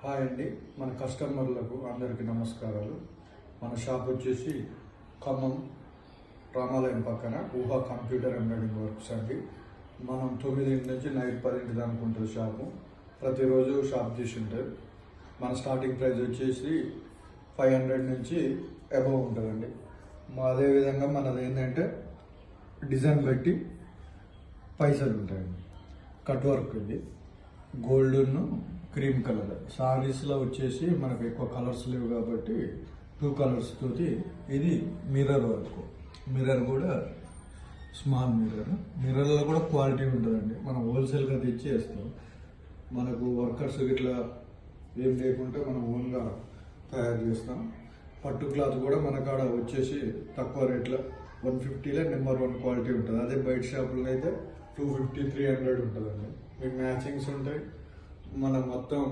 Hi అండి, మన కస్టమర్లకు అందరికీ నమస్కారాలు. మన షాప్ వచ్చేసి ఖమ్మం రామాలయం పక్కన ఊహా కంప్యూటర్ ఎంబ్రాయిడింగ్ వర్క్స్ అండి. మనం 9 నుంచి నైట్ 10 దాకా ఉంటుంది షాపు. ప్రతిరోజు షాప్ తీసి ఉంటుంది. మన స్టార్టింగ్ ప్రైస్ వచ్చేసి 500 నుంచి అబవ్ ఉంటుందండి. అదేవిధంగా మనది ఏంటంటే డిజైన్ బట్టి పైసలు ఉంటాయండి. కట్ వర్క్ ఇది గోల్డ్ను క్రీమ్ కలర్ సారీస్లో వచ్చేసి మనకు ఎక్కువ కలర్స్ లేవు కాబట్టి 2 కలర్స్ తోటి ఇది మిర్రర్ వర్క్. మిర్రర్ కూడా స్మాల్ మిర్రర్లో కూడా క్వాలిటీ ఉంటుందండి. మనం హోల్సేల్గా తెచ్చి వేస్తాం. మనకు వర్కర్స్ ఇట్లా ఏం లేకుంటే మనం ఓన్గా తయారు చేస్తాం. పట్టు క్లాత్ కూడా మన కాడ వచ్చేసి తక్కువ రేట్లో 150లో నెంబర్ 1 క్వాలిటీ ఉంటుంది. అదే బయట షాపులో అయితే 250, 300 ఉంటుందండి. మీకు మ్యాచింగ్స్ ఉంటాయి. మనం మొత్తం